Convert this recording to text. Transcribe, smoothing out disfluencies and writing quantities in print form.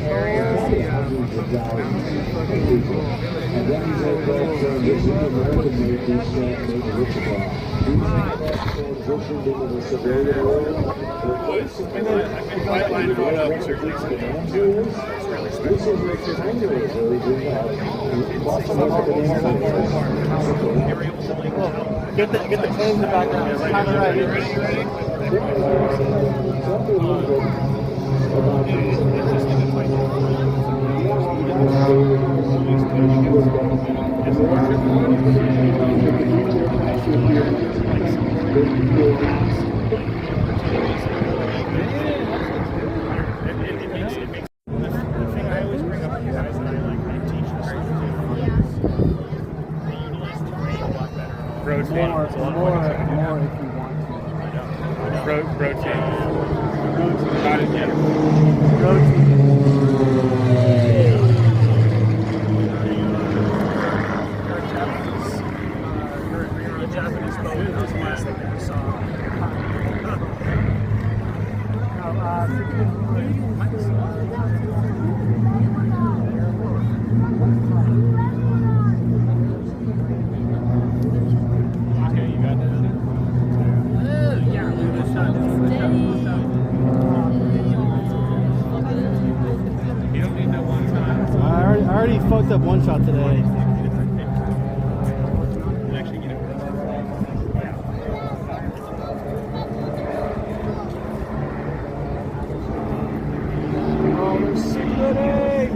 hundreds of thousands of people. And then these aircraft transitioned, American-made these made Wichita. These aircraft transitioned into the civilian world. Pipeline photo of circulates the This is a rectangular version of Get the plane in the background. Kind of right here. Tell me a little bit about More if you want to. Rotate. Japanese boat. That was the last thing that we saw. I already fucked up one shot today. Oh, they're splitting!